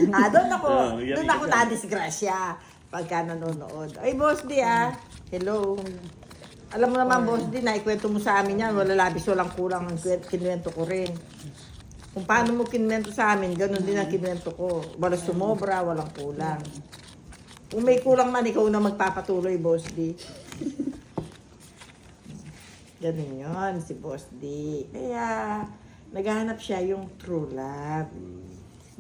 Doon ako, yan doon ako ikaw. nadisgrasya pagka nanonood. Ay, Boss D hello. Alam mo naman, Boss D, naikwento mo sa amin yan, wala labis, walang kulang ang kinwento ko rin. Kung paano mo kinwento sa amin, ganun din ang kinwento ko. Walang sumobra, walang kulang. Kung may kulang man, ikaw na magpapatuloy, Boss D. Ganun yun, si Boss D. Kaya, naghahanap siya yung true love.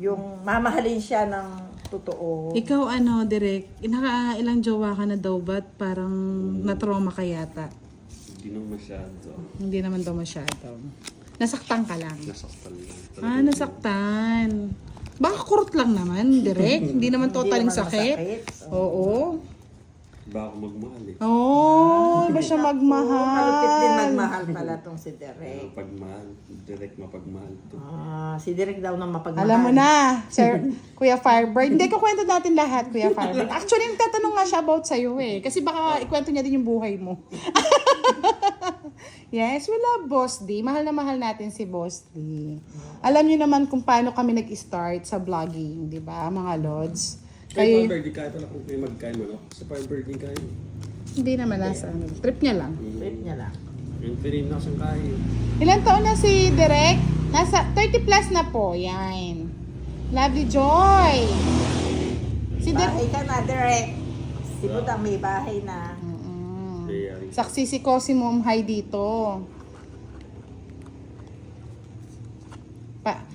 Yung mamahalin siya ng totoo. Ikaw Direk, ilang jowa ka na daw ba't parang na-trauma ka yata? Hindi naman masyado. Hindi naman daw masyado. Nasaktan ka lang. Nasaktan lang. Nasaktan. Baka kurot lang naman, Direk. Hindi naman totaling Hindi naman sakit. masakit. Oo. Iba ako magmahal eh. Oo, iba siya Malupit din magmahal. magmahal pala tong si Derek. Pagmahal. Direct mapagmahal to. Si Derek daw na mapagmahal. Alam mo na, Sir Kuya Firebird. Hindi, kukwento natin lahat, Kuya Firebird. Actually, nagtatanong nga siya about sa'yo eh. Kasi baka ikwento niya din yung buhay mo. Yes, we love Boss D. Mahal na mahal natin si Boss D. Alam niyo naman kung paano kami nag-start sa vlogging, di ba, mga lods? Kaya Firebird, kaya pala kung kayo magkain mo, no? Sa Firebird, di kain. Hindi naman nasa trip niya lang. Trip niya lang. Yung pinin na siyang kain. Ilan taon na si Derek? Nasa 30 plus na po. Yan. Lovely Joy. Si Derek. Bahay ka na, Derek. Si Budang may bahay na. Kaya, Saksi ko si Mom Hai dito.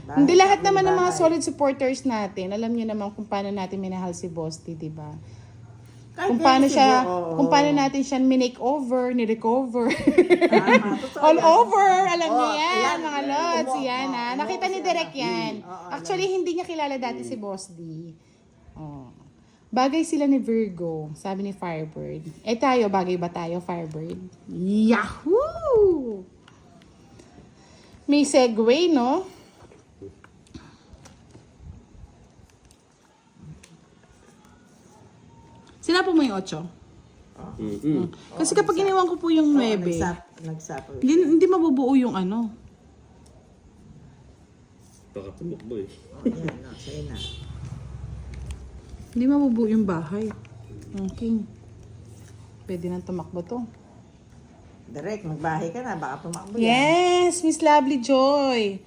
Hindi lahat naman ng mga solid supporters natin. Alam niyo naman kung paano natin minahal si Boss T, di ba? Kung paano siya, kung paano natin siya minake-over, ni-recover. All over, alam niyo yan, mga lods. Yan ha. Nakita ni Derek yan. Actually, hindi niya kilala dati si Boss D. Oh. Bagay sila ni Virgo, sabi ni Firebird. Tayo, bagay ba tayo, Firebird? Yahoo! May segue, no? Sinapo mo yung 8? Kasi kapag iniwan ko po yung 9, Nagsapo. hindi mabubuo yung ano. baka tumakbo eh. Yan, sa'yo na. Hindi mabubuo yung bahay. Okay. Pwede nang tumakbo to. Derek, magbahay ka na. Baka tumakbo yan. Yes, Miss Lovely Joy.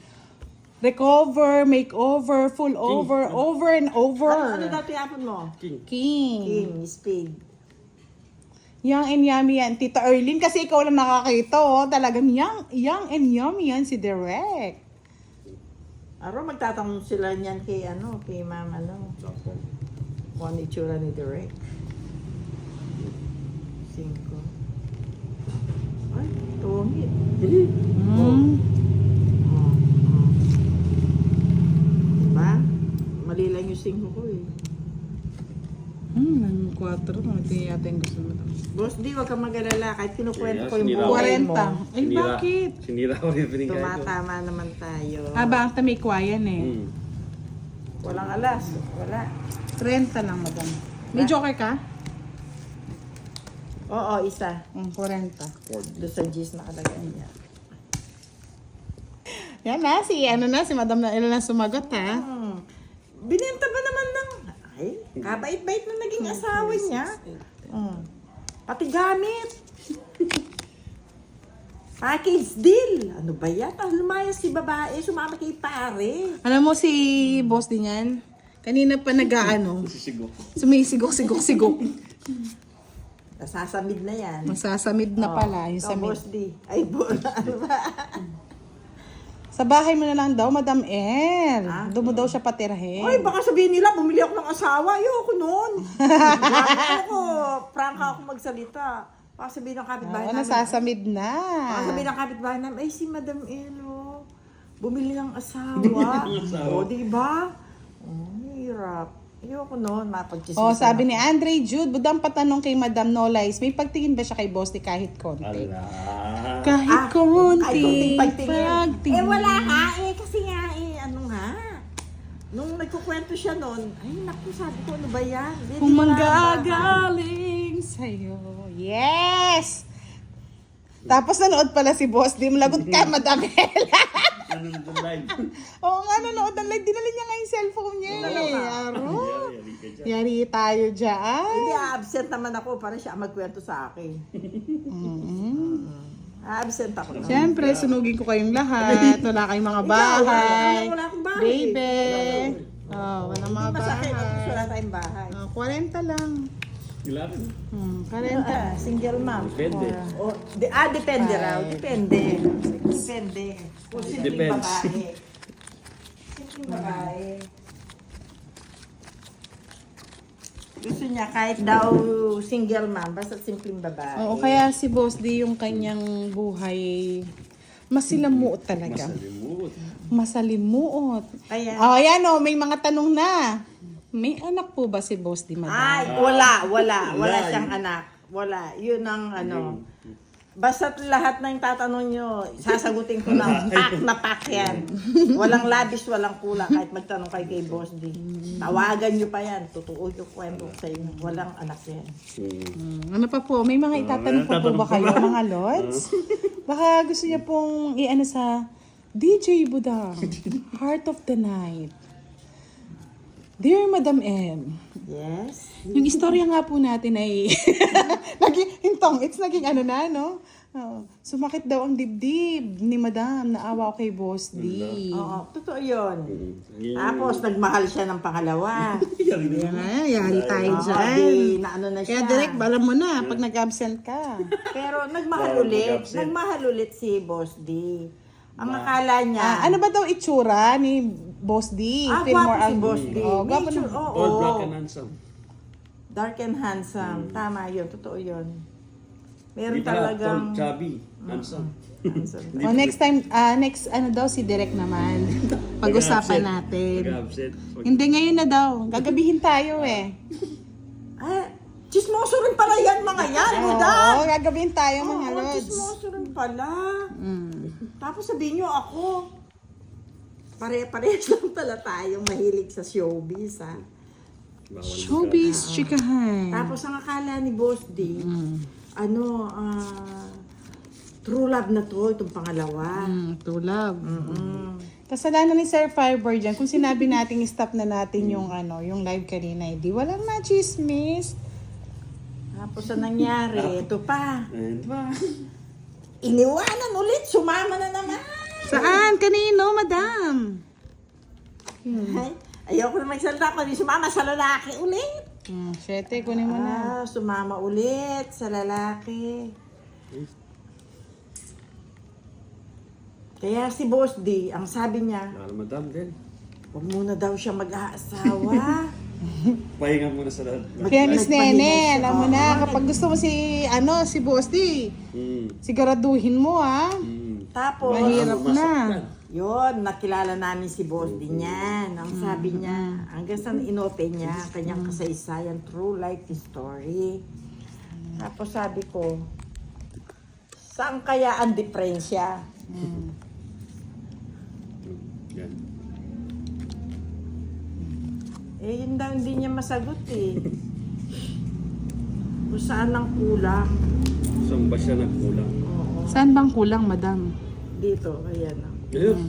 Recover, makeover, full over, over and over. Ano daw tinapon mo? King. King, Spade. Young and yummy yan. Tita Erlyn, kasi ikaw lang nakakita, oh. Talagang young and yummy yan si Derek. Aro, magtatanong sila niyan kay Ma'am kung ano itsura ni Derek. 5. Ay, tungit. Diba? Mali lang yung 5 ko eh. 4. Ito yata yung gusto mo. Boss D, wag kang mag-alala. Kahit kinukwento ko yung Sinira ko. buhay mo. 40. Ay, bakit? Sinira ko yung piningkain ko. Tumatama naman tayo. Ba, ang tamikwayan eh. Walang alas. Wala. 30 lang, madam. May joker ka? Oo, isa. 40. Doon sa G's nakalagay niya. Yan na, si madam na ilan na sumagot ha. Binenta ba naman ng... Ay, kabait-bait na naging asawa niya. Pati gamit. Package deal. Ano ba yan? Lumayas si babae, sumama kay pare. Alam mo si boss din yan? Kanina pa Sisigo. sumisigok-sigok-sigok. Nasasamid na yan. Masasamid na pala yung Ikaw, samid. Boss D. Ay, ano ba? Sa bahay mo na lang daw, Madam El. Doon mo daw siya patirahin. Ay, baka sabihin nila, bumili ako ng asawa. Ayoko nun. Frank ako magsalita. Baka sabihin ng kapitbahay namin. Nasasamid na. Baka sabihin ng kapitbahay namin, ay si Madam Elo, bumili ng asawa. O, diba? Hirap. Ayoko nun, mapagchismisan. Sabi ni Andre Jude, budang patanong kay Madam Nolais, may pagtingin ba siya kay boss ni kahit konti? Ala. Kahit konti. Pagtingin. Wala nga kasi nga ano nga. Nung nagkukwento siya nun, ay naku, sabi ko, ano ba yan? Kung manggagaling sa'yo. Yes! Tapos nanood pala si boss, di mo lagot ka, Madam Ella. nanonood ng live. Oo nga, nanood ng live. Dinala niya nga yung cellphone niya eh. Aro. Yari ka dyan. Yari tayo dyan. Hindi, absent naman ako para siya ang magkwento sa akin. Absent ako naman. Siyempre, sunugin ko kayong lahat. Wala kayong mga bahay. Wala akong bahay. Baby. Oh, walang mga Masakit bahay. ako, wala tayong bahay. Oh, 40 lang. Kailangan. 40. Single mom. Depende. Oh, depende raw. Depende. Depende. Kung simpleng Depends. babae. Simpleng babae. Gusto niya kahit daw single mom, basta simpleng babae. Oo, kaya si Boss D yung kanyang buhay masilamuot talaga. Masalimuot. Masalimuot. Kaya, Oh, ayan oh, may mga tanong na. May anak po ba si Boss D, madam? ay, wala Wala. siyang anak. Wala. Yun ang ano. Basta't lahat na yung tatanong nyo, sasagutin ko ng pack na pack yan. Walang labis, walang kulang, kahit magtanong kayo kay Boss D. Tawagan nyo pa yan, totoo yung kwento ko sa inyo. Walang anak yan. Ano pa po? May mga itatanong pa po ba kayo, mga lods? Baka gusto niya pong i-ano sa DJ Budang, Heart of the Night. Dear Madam M, Yes? yung istorya nga po natin ay naging ano na, no? Sumakit daw ang dibdib ni Madam, naawa ko kay Boss D. Oo, totoo yun. Tapos, nagmahal siya ng pangalawa. Kaya nga, yari tayo Oo, dyan. di, naano na siya. Kaya direct, alam mo na, pag nag-absent ka. Pero nagmahal ulit si Boss D. Ang akala niya, Ano ba daw itsura ni Boss D? Feel gwapo more si ang- Boss D. Oh, gwapo Nature, na. oo. All black and handsome. Dark and handsome. Tama yun, totoo yun. Meron Hindi pala, talagang... tall, chubby, handsome. handsome. Oh, next time, next ano daw si Direk naman. Pag-usapan natin. Pag-absent. Hindi ngayon na daw. Gagabihin tayo eh. Chismoso rin pala yan, mga yan, Budak! Oo, gagabihin tayo mga Oo, lods. chismoso rin pala. Mm. Tapos sabihin nyo ako, pare-parehas lang pala tayong mahilig sa showbiz, ha? Showbiz, chikahan. Tapos ang akala ni Boss D, true love na to, itong pangalawa. True love. Mm. Kasalanan ni Sir Firebird dyan. Kung sinabi natin stop na natin yung yung live kanina, hindi walang na-chismis. Tapos ang nangyari, ito pa. And, Iniwanan ulit, sumama na naman. Saan? Kanino, madam? Ay, ayoko na magsalita ko, di sumama sa lalaki ulit. Syete, kunin mo na. Sumama ulit sa lalaki. Kaya si Boss D, ang sabi niya, madam din. huwag muna daw siya mag-aasawa. Pahinga muna sa lahat. Kaya Miss Nagpahinga Nene, siya. alam mo na, Oo, kapag gusto mo si Boss D, siguraduhin mo Tapos, Mahirap na. yun, nakilala namin si Boss D niyan. Ang sabi niya, hanggang sa inopen niya, ang kanyang kasaysayan, true life story. Tapos sabi ko, saan kaya ang diferensya? Yan. Yun daw hindi niya masagot eh. Kung saan ang kulang. Saan ba siya nagkulang? Oo. Saan bang kulang, madam? Dito, ayan. Ayun.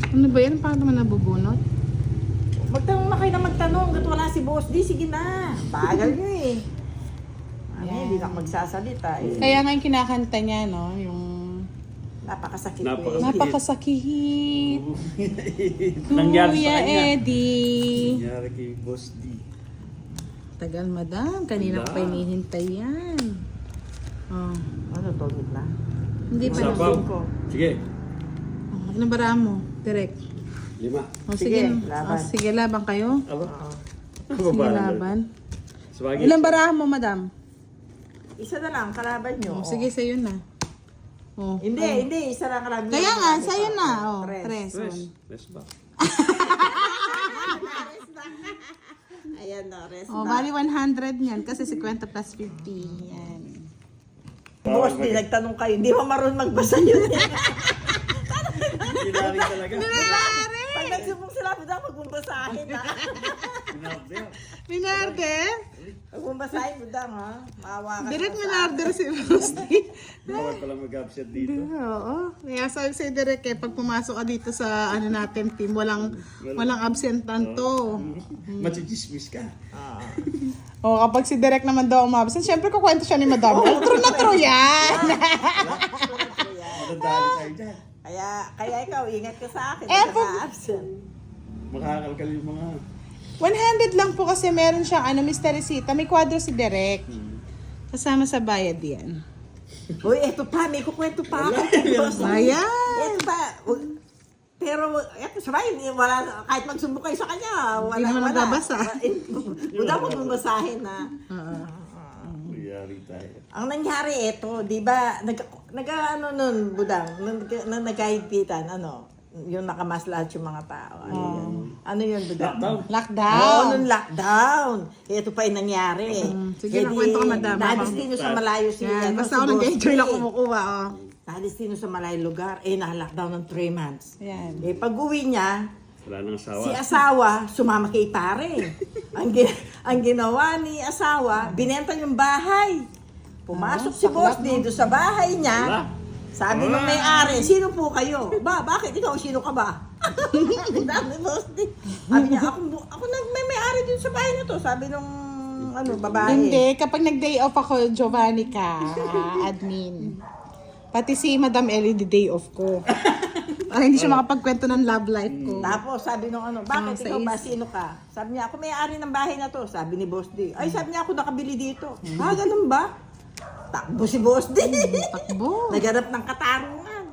Ano ba yan? Paano naman nabubunot? Magtanong na kayo na magtanong. Gat wala si Boss D, sige na. Bagal nyo eh. Hindi na ako magsasalita eh. Kaya nga yung kinakanta niya, no? Yung Napakasakit Napakasakit. eh. napakasakit. Nangyari sa Kuya kanya. Eddie. Nangyari kay Boss D. Tagal, madam. Kanina ko pa hinihintay yan. Oh. Ano to, na? Hindi pa Sabaw. na. ko. Sige. Oh, anong bara mo? Direct. 5. Oh, Sige, sige. laban. Sige, laban kayo. Aba. Sige, laban. Swagi. Ilang barahan mo, madam? Isa na lang, kalaban nyo. Oh, sige, sa'yo na. Oh. Hindi, isa lang kalaban. Kaya nga, sa'yo na. Oh, tres. Rest ba? Ayan na, rest Oh, na. bali 100 niyan kasi 50 plus 50. Yan. Boss D, nagtanong kayo, hindi mo marunong magbasa yun eh. Kinari talaga. Pag Pag nagsubok sila, budang, huwag mong basahin, ha? Minarder? Huwag mong basahin, budang, ha? Maawa ka. Direct sa- minarder si Bosti. Bawal pala mag-absent dito. Oo. Kaya sabi sa'yo direct pag pumasok ka dito sa ano natin team, walang absentan to. Machichismis ka. Ah. O kapag si Direk naman daw umabsent, syempre kukwento siya ni Madam. True na true yan. Madadali tayo dyan. Kaya ikaw, ingat ka sa akin. Eh, absent. Makakalkal yung mga... 100 lang po kasi meron siyang Mr. Resita. May kwadro si Direk. Kasama sa bayad yan. Uy, eto pa, may kukwento pa ako. Bayad! Eto pa. Pero, eto siya ba, wala, kahit magsubok kayo sa kanya, wala. Hindi naman nagbabasa. Budang, huwag mong basahin, ha? Mayari tayo. Ang nangyari ito, di ba, ano nun, Budang, nagkahipitan, yung nakamas lahat yung mga tao. Ano yun, Budang? Lockdown. Lockdown. Oo, nung lockdown. Ito pa yung nangyari. Sige, kwento ka, Madam. Nadistino sa malayo si Yan, ano, basta si ako nag-enjoy Boss lang Lee. kumukuha. Oh. Nadistino sa malayong lugar. Na-lockdown ng 3 months. Yan. Pag uwi niya, Wala nang asawa. si asawa, sumama kay pare. ang ginawa ni asawa, binenta yung bahay. Pumasok si Boss dito sa bahay niya. Wala. Sabi nung may-ari, sino po kayo? Bakit ikaw? Sino ka ba? Sabi Boss D. Sabi niya, ako may-ari din sa bahay na to. Sabi nung babae. Hindi, kapag nag-day off ako, Giovanni ka, admin. Pati si Madam Ellie, the day off ko. Para hindi siya makapagkwento ng love life ko. Tapos sabi nung bakit sa ikaw ba? is- Sino ka? Sabi niya, ako may-ari ng bahay na to. Sabi ni Boss D. Ay, sabi niya, ako nakabili dito. Ganun ba? Takbo si Boss D. Takbo. Naganap ng katarungan.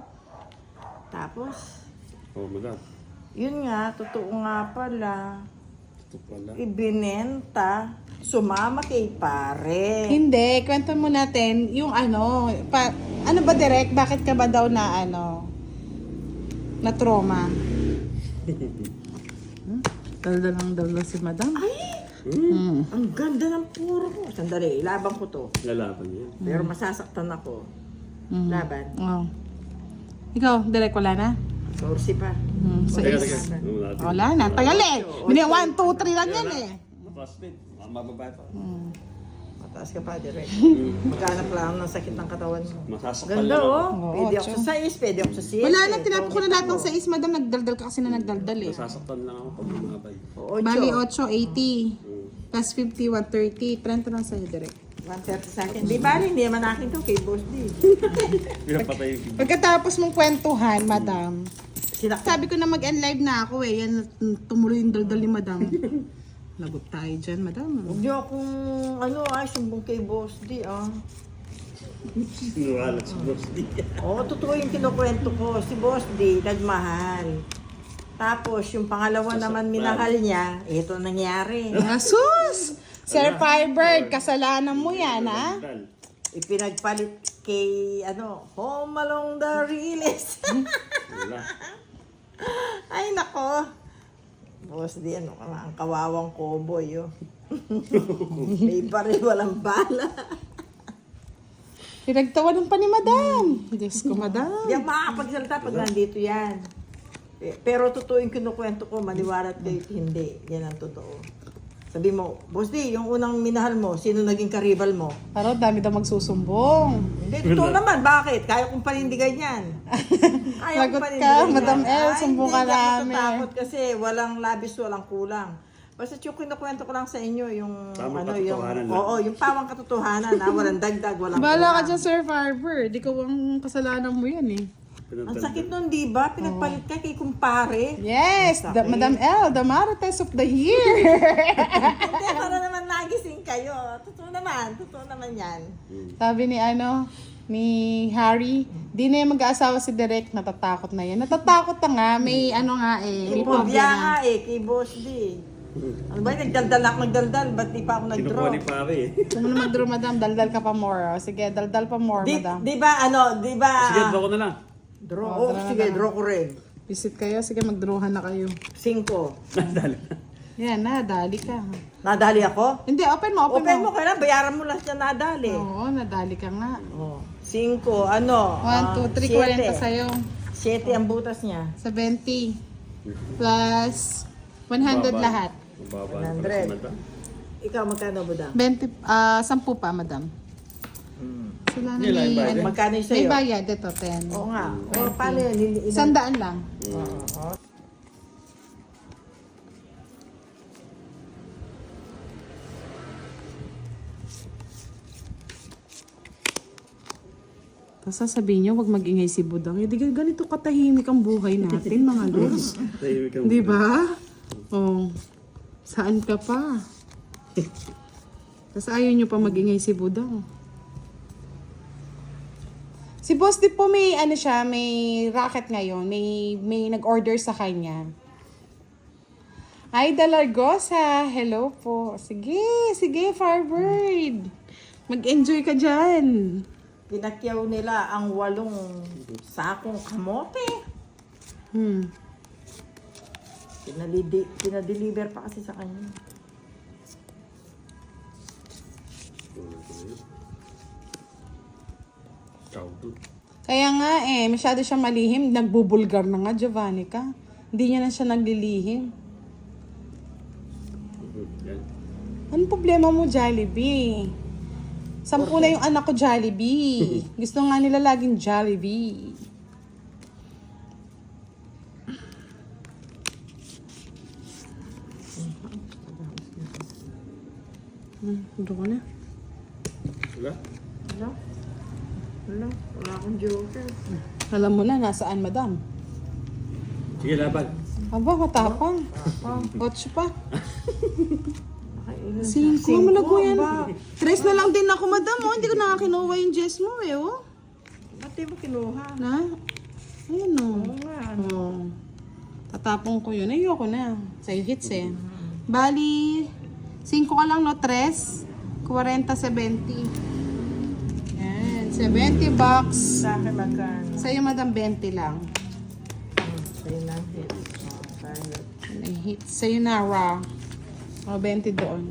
Tapos, Oh, madam. yun nga, totoo nga pala. Ito pala. Ibinenta, Sumama kay pare. Hindi, kwento mo natin yung ano ba Direk, bakit ka ba daw na na trauma? Daldal lang daw si Madam. Ay, Hmm. ang ganda ng puro ko. Sandali, laban ko to. Lalaban yan. Pero masasaktan ako. Laban. Oh. Ikaw, Direk, wala na? Sorsi pa. Sa Teka, is. teka. Ano natin? Wala na, tagal eh. Bini 1, 2, 3 lang yan eh. Mapaslit. Mababa pa. Mataas ka pa, direct. Maghanap lang ng sakit ng katawan mo. Masasaktan Ganda, lang ako. oh. Oo, Pwede ako sa 6, pwede ako sa 7. Wala na, tinapos ko na lahat ng 6, Madam. Nagdaldal ka kasi na nagdaldal eh. Masasaktan lang ako pag bumabay. Bali, 8, 80. Plus 50, 130. 30 lang sa'yo, Direk. 130 sa akin. Di bali, hindi naman akin to kay Boss D. Pinapatay yung Pagkatapos mong kwentuhan, Madam, Sinaktan. sabi ko na mag-end live na ako eh. Yan, tumuloy yung daldal ni Madam. Lagot tayo dyan, Madam. Huwag niyo akong, sumbong kay Boss D, sinuwalat si Boss D. Oo, totoo yung kinukwento ko. Si Boss D, nagmahal. Tapos, yung pangalawa naman minahal niya, ito nangyari. Asus! Sir Firebird, kasalanan mo yan, ha? Ipinagpalit kay, Home Along the Realist. Wala. Ay, nako. Boss D, ang kawawang cowboy, May baril, walang bala. Pinagtawanan pa ni Madam. Diyos ko, Madam. Di ako makakapagsalita pag nandito yan. Pero totoo yung kinukwento ko, maniwalat kayo hindi. Yan ang totoo. Sabi mo, Boss D, yung unang minahal mo, sino naging karibal mo? Parang dami daw magsusumbong. Hindi, totoo naman. Bakit? Kaya kong panindigan yan. Kaya Lagot ka, Madam El, sumbong ka Hindi ako namin. tatakot kasi walang labis, walang kulang. Basta yung kinukwento ko lang sa inyo, yung Tamang katotohanan lang. yung pawang katotohanan, walang dagdag, walang Bahala ka kulang. dyan, Sir Firebird. Di ko ang kasalanan mo yan eh. Ang sakit nun, di ba? Pinagpalit ka kay kumpare. Yes, Sakit. Madam L, the Marites of the Year. Hindi, para naman nagising kayo. Totoo naman yan. Sabi ni Harry, di na yung mag-aasawa si Direk, natatakot na yan. Natatakot na nga, may may Phobia phobia nga na. kay Boss D. Ano ba, nagdaldal, ba't di pa ako nag-draw? Kinukuha ni pare eh. Kung mo na mag-draw, Madam, daldal ka pa more. Oh. Sige, daldal pa more, Madam. Di ba, Sige, draw ko na lang. Draw, draw na sige, lang. draw ko rin. Visit kayo, sige, mag-drawhan na kayo. 5. Nadali. Yan na, dali ka. Nadali ako? Hindi, open mo. Open mo, kailan bayaran mo lahat yan nadali. Oo, nadali ka nga. 5, 1, 2, 3, 40 sa'yo. 7 ang butas niya. 70. Plus 100 lahat. Mababa. 100. Ikaw, magkano, budang? 10 pa, madam. Sila na Hindi lang may, bayad. ano, Magkano yung may sa'yo? bayad. Ito, 10. Oo nga. O, paano yun? 100 lang. Oo. Tapos sasabihin niyo, wag magingay si Budang. Hindi ganito katahimik ang buhay natin, mga lods. Tahimik ang Di ba? Oh, saan ka pa? Tapos ayaw niyo pa magingay si Budang. Si Boss di po may ano siya, may racket ngayon. May nag-order sa kanya. Hi, Dalargosa. Hello po. Sige, Firebird. Mag-enjoy ka dyan. Pinakyaw nila ang 8 sakong kamote. Pinadeliver pa kasi sa kanya. Kaya nga masyado siya malihim. Nagbubulgar na nga, Giovanni ka. Hindi niya na siya naglilihim. Yan. Anong problema mo, Jollibee? 10 na yung anak ko, Jollibee. Gusto nga nila laging Jollibee. Doon ko na. Wala? Wala akong joker. Alam mo na, nasaan, madam? Sige, laban. Aba, matapang. 8 pa. 5. 5 Malago yan. ba? 3 na lang din ako, madam. Oh. Hindi ko nakakinuha yung Jess mo, oh. Ba't di mo kinuha? Na? Ayun, oh. Oo nga. Oh. Tatapong ko yun. Ayoko na. Sa'yo hits, eh. Bali, 5 ka lang, no? 3. 40, 70. Yan. 70 bucks. Sa akin magkano? Sa'yo, madam, 20 lang. Sa'yo na hits. Tayo. May hits. Sa'yo na, raw. O, 20 doon.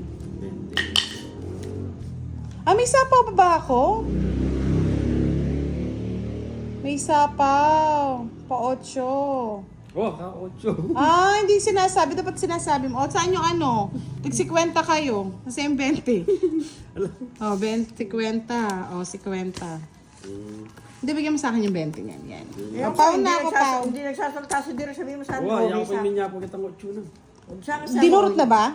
Ah, may sapaw pa ba ako? May sapaw. Pa-8. Oh, ka-8. Ah, hindi sinasabi. Dapat sinasabi mo. O, saan yung ano? Tig-50 kayo. Kasi yung 20. O, 20, 50. O, 50. Hindi, bigyan mo sa akin yung 20 niyan. Yan. Papaw na ako, paw. Hindi nagsasalta si Diro. Sabihin mo sa akin. Wow, Bobby, yan ko sa- yung minya po kitang 8 na. Dinurot na ba?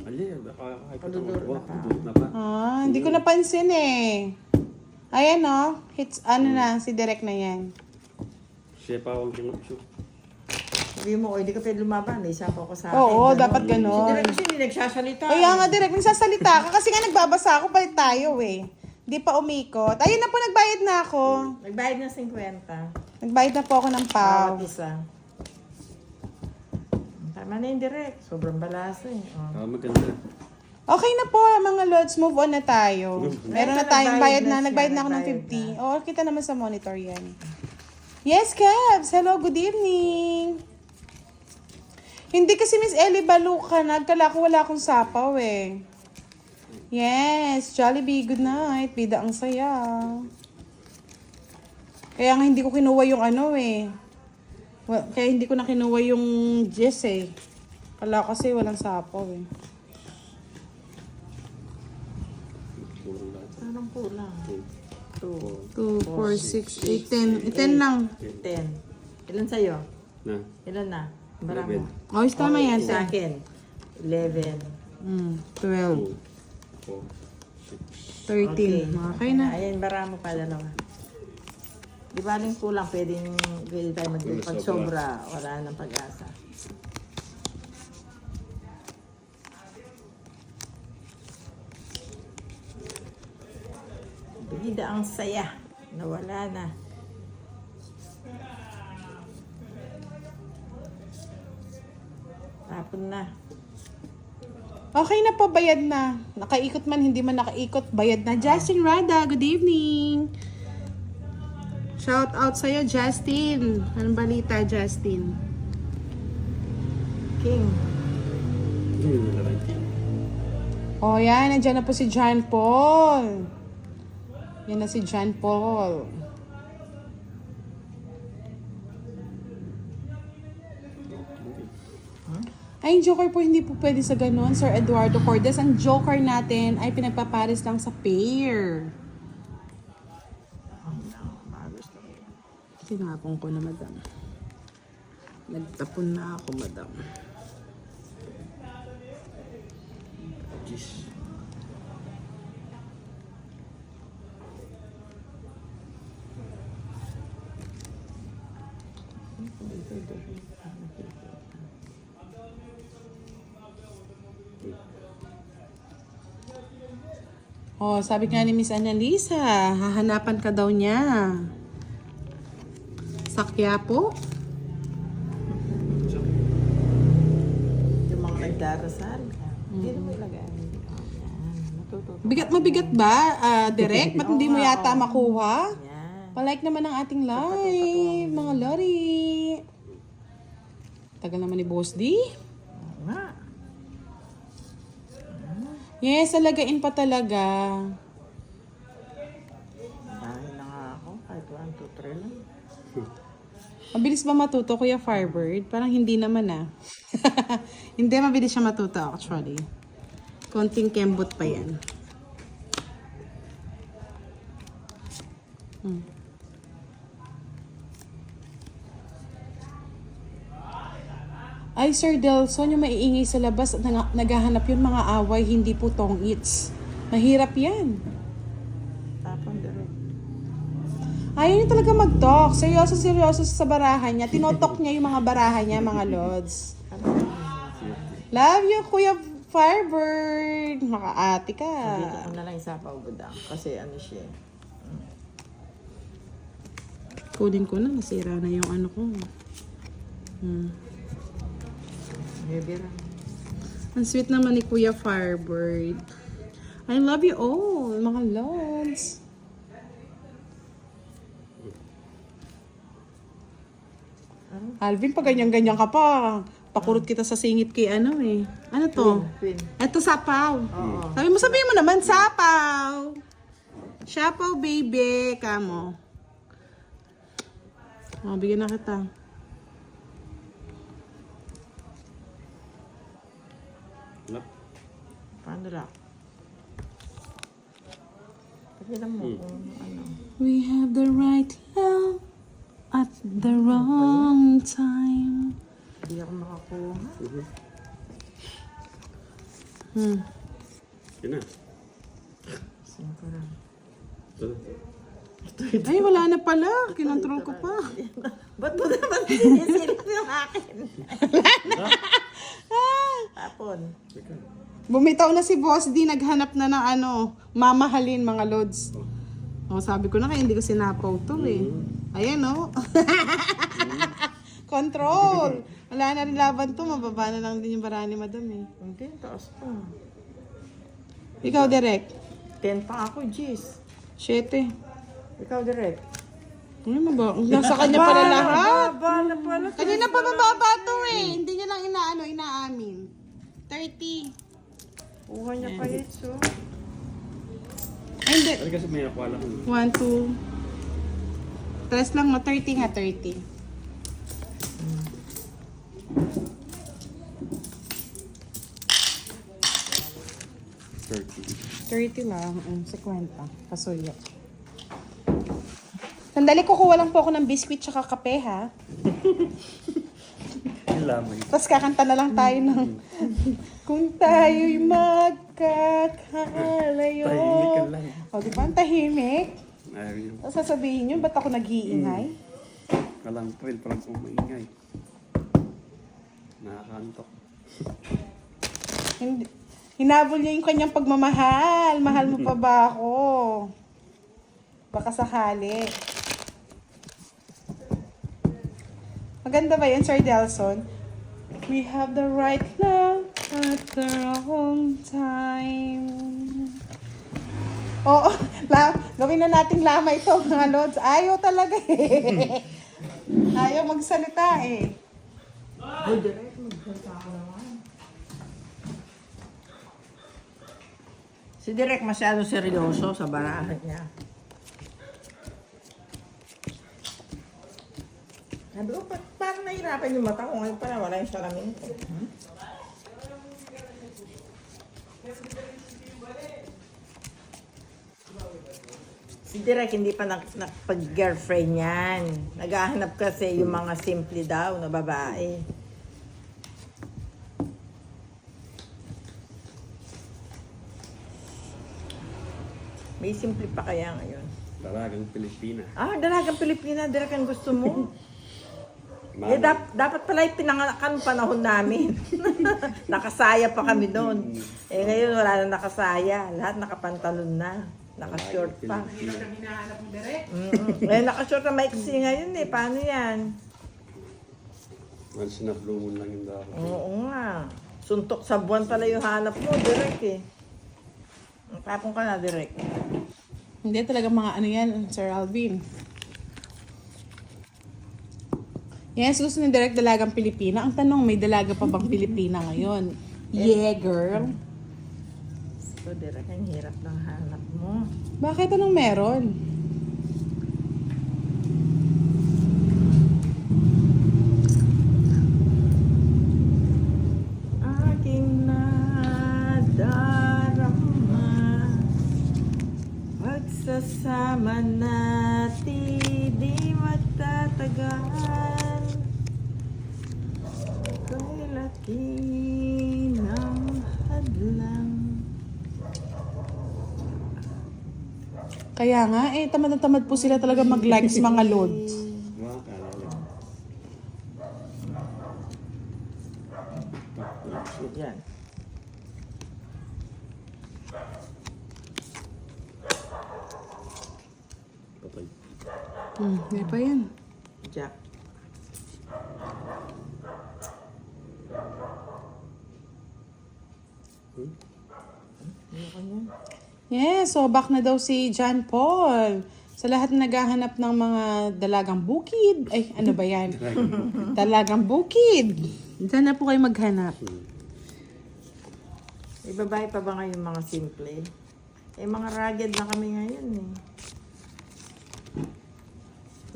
Ali, kahit Padudurot na pa. Padudurot na pa. Ah, hindi ko napansin eh. Ayan o. Hits, ano na, si Direk na yan. Siya pa akong kinutso. Sabihin mo, hindi ka pwede lumaban. Isa pa ako sa akin. Oo, Ganon. dapat Si ganon. Diro kasi hindi nagsasalita. Kaya nga, Direk, nagsasalita ka kasi nga nagbabasa ako, palit tayo eh. Di pa umikot. Ayun na po, nagbayad na ako. Nagbayad ng 50. Nagbayad na po ako ng pau. Bawat isa. Tama na yung direct. Sobrang balasa eh. Oh. Maganda. Okay na po, mga lods, move on na tayo. Meron na tayong bayad na, nagbayad na ako ng Nagbayad 50. Oo, kita naman sa monitor yan. Yes, Kebs! Hello, good evening! Hindi kasi Miss Ellie Baluka, nagkala ko wala akong sapaw eh. Yes, Jollibee, good night. Bida ang saya. Kaya nga hindi ko kinuha yung ano eh. Kaya hindi ko na kinuha yung Jess eh. Kala kasi walang sapaw eh. Anong kulang? 2, 2, 4, 6, 8, 10. 10 lang. 10. Ilan sa'yo? Na. Ilan na? Marami. Oh, tama yan. Sa akin. 11. 12, 4, 13. Okay na. Ayan, marami pa dalawa. Di ba yung kulang, pwede tayo mag-ibig. Pag sobra, wala nang pag-asa. Bida ang saya. Nawala na. Tapon na. Okay na po, bayad na. Nakaikot man, hindi man nakaikot, bayad na. Justin Rada, good evening. Shout out sa'yo, Justin. Anong balita, Justin? King. Oh, yan. Nandiyan na po si John Paul. Yan na si John Paul. Ay, yung Joker po hindi po pwede sa ganun, Sir Eduardo Cordes. Ang Joker natin ay pinagpapares lang sa pair. Tinapon ko na, madam. Nagtapon na ako, madam. Jeez. Oh, sabi nga ni Miss Annalisa, hahanapan ka daw niya. Sa Quiapo? Yung mga nagdarasal. Hindi mo ilagay. Matututo. Mabigat ba, Direk? Ba't hindi mo yata makuha? Yan. Palike naman ang ating live, mga lori. Tagal naman ni Boss D. Nga. Yes, alagain pa talaga. Dahil na nga ako. Kahit 1, 2, 3 lang. Mabilis ba matuto, Kuya Firebird? Parang hindi naman Hindi, mabilis siya matuto actually. Konting kembot pa yan. Ay, Sir Delson, yung maiingay sa labas at naghahanap yun mga away, hindi po tong eats. Mahirap yan. Tapon direct. Ayaw niya talaga mag-talk. Seryoso sa barahan niya. Tinotok niya yung mga barahan niya, mga lods. Love you, Kuya Firebird. Makaati ka. Dito ko na lang isa pa ubudang. Kasi ano siya. Kunin ko na, nasira na yung ano ko. Heavy lang. Ang sweet naman ni Kuya Firebird. I love you all, mga lods. Alvin, pag ganyan-ganyan ka pa, pakurot kita sa singit kay ano eh. Ano to? Queen. Eto, sapaw. Oo. Sabihin mo naman, sapaw. Sapaw, baby. Kamo. Oh, bigyan na kita. Wala. Paano lang? Pagilan mo kung ano. We have the right love at the wrong time. Hindi ako makakuha. Yun na. Sino lang. Ito. Ay, wala na pala. Kinontrol ko pa. Ba't mo naman sinisilip yung akin? Tapon. Teka. Bumitaw na si Boss D, naghanap na ng ano, mamahalin mga lods. Oh, sabi ko na kaya hindi ko sinapaw to eh. Ayan oh. Control. Wala na rin laban to, mababa na lang din yung barani madam eh. Hindi, taas pa. Ikaw, Direk. 10 pa ako, jeez. 7. Ikaw direct. Ano ba? Nasa kanya pala lahat. Bala pala. Kanina pa mababa to eh. Hindi niya lang inaamin. 30. Kuha niya pa hits, oh. Ay, hindi. Ano kasi may nakuha lang. 1, 2. Tres lang, 30 nga, 30. $30 lang. 50. Pasuyo. Sandali, kukuha lang po ako ng biscuit tsaka kape, ha? Lamay. Tapos kakanta na lang tayo ng Kung tayo'y magkakalayo. Tahimik ka lang. O, di ba? Ang tahimik. Ayaw yun. Tapos sasabihin yun, ba't ako nag-iingay? Kalang thrill, parang kumaingay. Nakakantok. Hindi. Hinabol niya yung kanyang pagmamahal. Mahal mo pa ba ako? Baka sakali. Maganda ba yan, Sir Delson? We have the right love at the wrong time. Oo, gawin na nating lama ito, mga lods. Ayaw talaga eh. Ayaw magsalita eh. Oh, direct. Magsalita ako naman. Si Direk masyado seryoso sa barahan niya. Sabi ko, parang nahirapan yung mata ko. Ngayon pala, wala yung salamin ko. Si Direk hindi pa nakapag-girlfriend yan. Naghahanap kasi yung mga simple daw na babae. May simple pa kaya ngayon? Dalagang Pilipina. Ah, dalagang Pilipina, Direk ang gusto mo. Mama. Eh, dapat pala yung pinangakan panahon namin. Nakasaya pa kami doon. Eh, ngayon wala na nakasaya. Lahat nakapantalon na. Nakashort pa. Eh, nakashort na maiksi ngayon eh. Paano yan? Once na blue moon lang yung dapat. Oo nga. Suntok sa buwan pala yung hanap mo, Direk eh. Tapong ka na, Direk. Hindi talaga mga ano yan, Sir Alvin. Yes, gusto ni Direk dalagang Pilipina. Ang tanong, may dalaga pa bang Pilipina ngayon? Yeah, girl. So, Direk, ang hirap ng hanap mo. Bakit anong meron? Aking nadarama, pagsasama natin di magtatagal. Kay laki ng hadlang. Kaya nga, tamad na tamad po sila talaga mag-likes mga lods. Mga kalala. Yan. Patay. Hindi pa yan. Jack. Ano yan? Yes, so back na daw si John Paul. Sa lahat na naghahanap ng mga dalagang bukid. Ay, ano ba yan? Dalagang bukid. Diyan na po kayo maghanap. May babae pa ba ngayon mga simple? Eh, mga rugged na kami ngayon eh.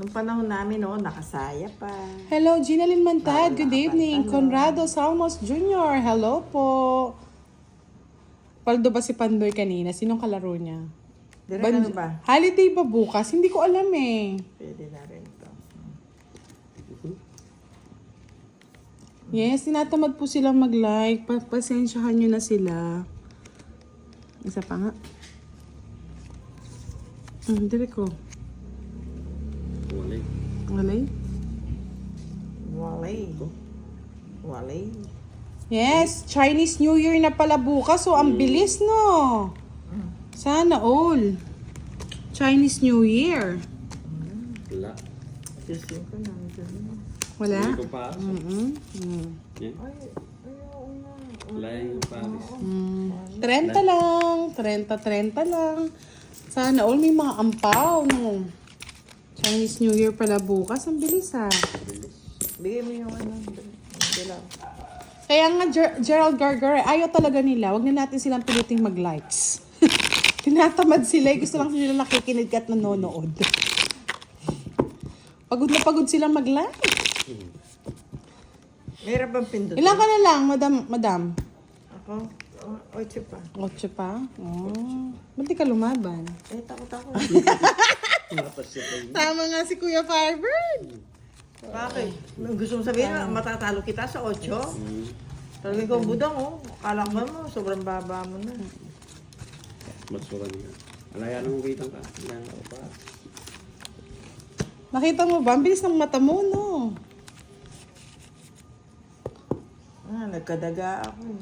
Nung panahon namin, nakasaya pa. Hello, Ginalyn Mantad. Good evening. Conrado Salmos Jr. Hello po. Paldo ba si Pandoy kanina? Sinong kalaro niya? Direk, ano ba? Holiday ba bukas? Hindi ko alam eh. Pwede na rin to. Yes, tinatamad po silang mag-like. Pasensyahan nyo na sila. Isa pa nga. Dire ko. Wala. Walay? Walay. Walay. Yes, Chinese New Year na pala bukas. So, ang bilis, no? Sana all. Chinese New Year. Wala. Susin ko lang dyan. Wala? Hindi ko pa. Yeah. Ay, ayaw na. Wala yung Paris. 30 lang. 30 lang. Sana all may mga ampaw, no? Chinese New Year pala bukas. Ang bilis, ha? Bigay mo yung dilaw. Kaya nga, Gerald Gargar, ayaw talaga nila. Huwag na natin silang piliting mag-likes. Tinatamad sila. Gusto lang sila nakikinig at nanonood. Pagod na pagod silang mag-like. Mayroon bang pindot? Ilan ka na lang, madam? Ako? 8 pa. 8 pa? Oh. Ba't di ka lumaban? Eh, takot ako. Tapos siya pa yun. Tama nga si Kuya Firebird. Bakit? Gusto mong sabihin na matatalo kita sa 8? Talaga ikaw budang, Akala ko mo, sobrang baba mo na. Masura niya. Alaya nang waitan ka. Alaya ka pa. Nakita mo ba? Ang bilis ng mata mo, no? Nagkadaga ako eh.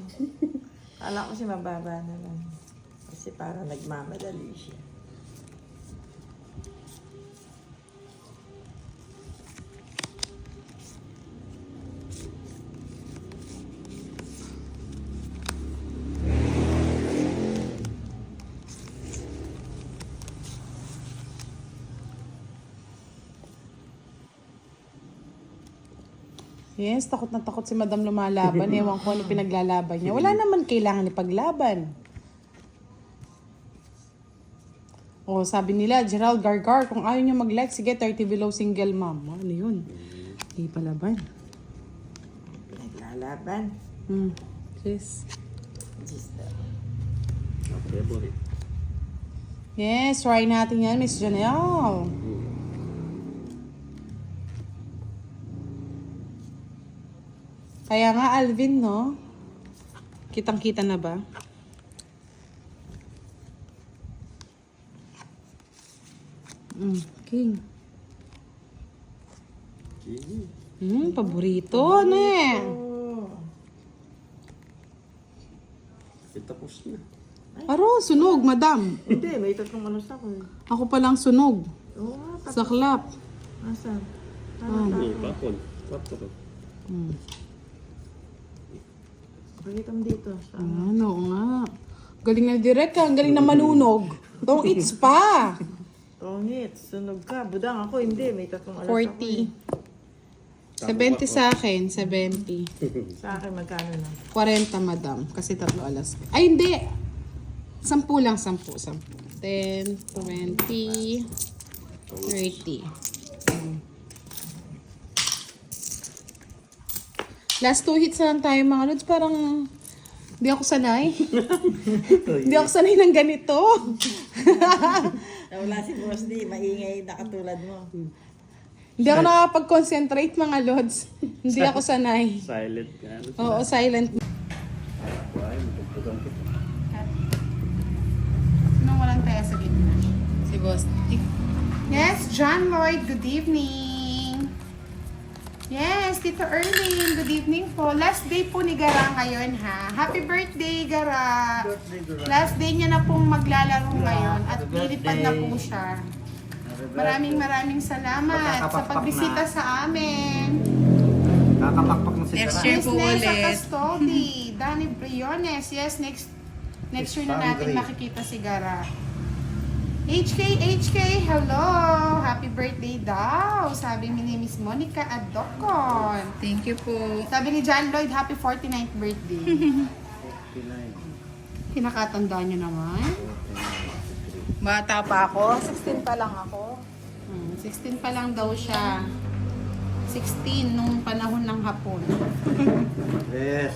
Akala ko si mababa na lang. Kasi parang nagmamadali siya. Yes, takot na takot si Madam lumalaban. Ewan ko ano pinaglalaban niya. Wala naman kailangan ipaglaban. Sabi nila, Gerald Gargar, kung ayaw niya mag-like, sige, 30 below single mom. Ano yun? Ipalaban. Pinaglalaban. Yes. Just, Okay, boy. Yes, try natin yan, Miss Janelle. Kaya nga, Alvin, no? Kitang-kita na ba? King. Okay. Paborito, ano eh. oh. Tapos na. Aro, sunog, madam. Hindi, may tatlong ano sa ko. Ako palang sunog. Oo nga, Saklap. asan? Bakon. Kwarto ko. Pakita mo dito. Ano nga. Galing na direct ka, ang galing na manunog. Don't eats pa. Tongit, sunog ka. Budang ako, hindi. May tatlong alas ako. 40. 70 sa akin, 70. Sa akin, magkano na? 40, madam. Kasi 3 alas. Ay, hindi. 10 lang, 10. 10, 20, 30. Last 2 hits na lang tayo, mga lods. Parang, hindi ako sanay. Hindi ako sanay ng ganito. Wala si Boss D, maingay na katulad mo. Hindi ako nakapag-concentrate, mga lods. Hindi ako sanay. Silent ka. Oo, silent. Ay, magpagpugang kita. Sinong walang taya sa gitna? Si Boss. Yes, John Lloyd, good evening. Yes, Tito Erling, good evening po. Last day po ni Gara ngayon, ha? Happy birthday, Gara. Last day niya na pong maglalaro ngayon at lilipad na po siya. Maraming salamat sa pagbisita sa amin. Kakapakpak mo si Next Gara. year Miss po Nessa ulit. Castodi, Danny Briones. Yes, next year na natin makikita si Gara. HK, hello! Happy birthday daw! Sabi ni Miss Monica Adocon. Thank you po. Sabi ni John Lloyd, happy 49th birthday. Kinakatanda niyo naman. Bata pa ako. 16 pa lang ako. 16 pa lang daw siya. 16 nung panahon ng hapon. Yes.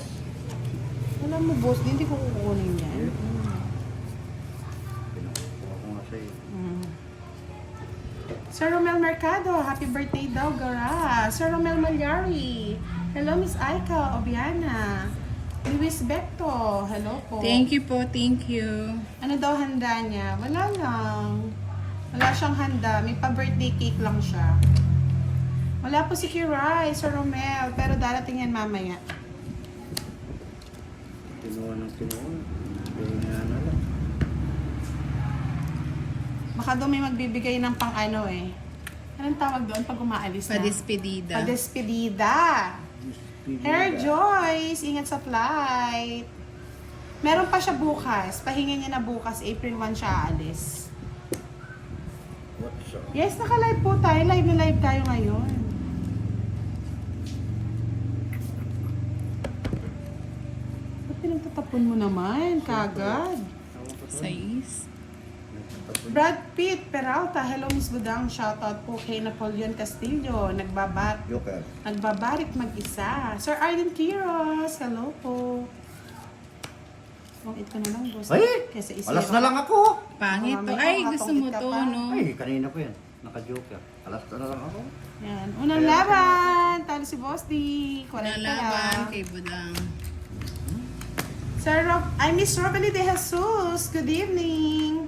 Alam mo, boss, hindi ko kukunin yan. Pinakuha ko nga siya eh. Sir Romel Mercado, happy birthday daw, Gara. Sir Romel Malyari. Hello, Miss Aika Obiana. Luis Becto, hello po. Thank you po. Thank you. Ano daw handa niya? Wala lang. Wala siyang handa. May pa-birthday cake lang siya. Wala po si Kiray, Sir Romel. Pero darating yan mamaya. Kinuha ng kinuha. Kaya na lang. Baka daw may magbibigay ng pang-ano eh. Anong tawag doon pag umaalis na? Padespedida. Padespedida. Hair Joyce, ingat sa flight. Meron pa siya bukas. Pahingin niya na bukas. April 1 siya aalis. What's up? Yes, naka-live po tayo. Live na live tayo ngayon. Ba't pinagtatapon mo naman? Kagad. Sais. Brad Pitt Peralta. Hello, Miss Budang. Shoutout po kay Napoleon Castillo. Joker. Nagbabarik mag-isa. Sir Arden Quiros. Hello po. Wait ko na lang, boss. Ay! Kesa isira. Alas na lang ako. Pangit to. Mamaya Ay, makatungkit gusto mo ka to, pa. no? Ay, kanina pa yan. Naka-joker. Alas na lang ako. Yan. Unang laban. Talo si Boss D. 40 Nalaban lang. kay Budang. Sir Rob, I Miss Robalie de Jesus. Good evening.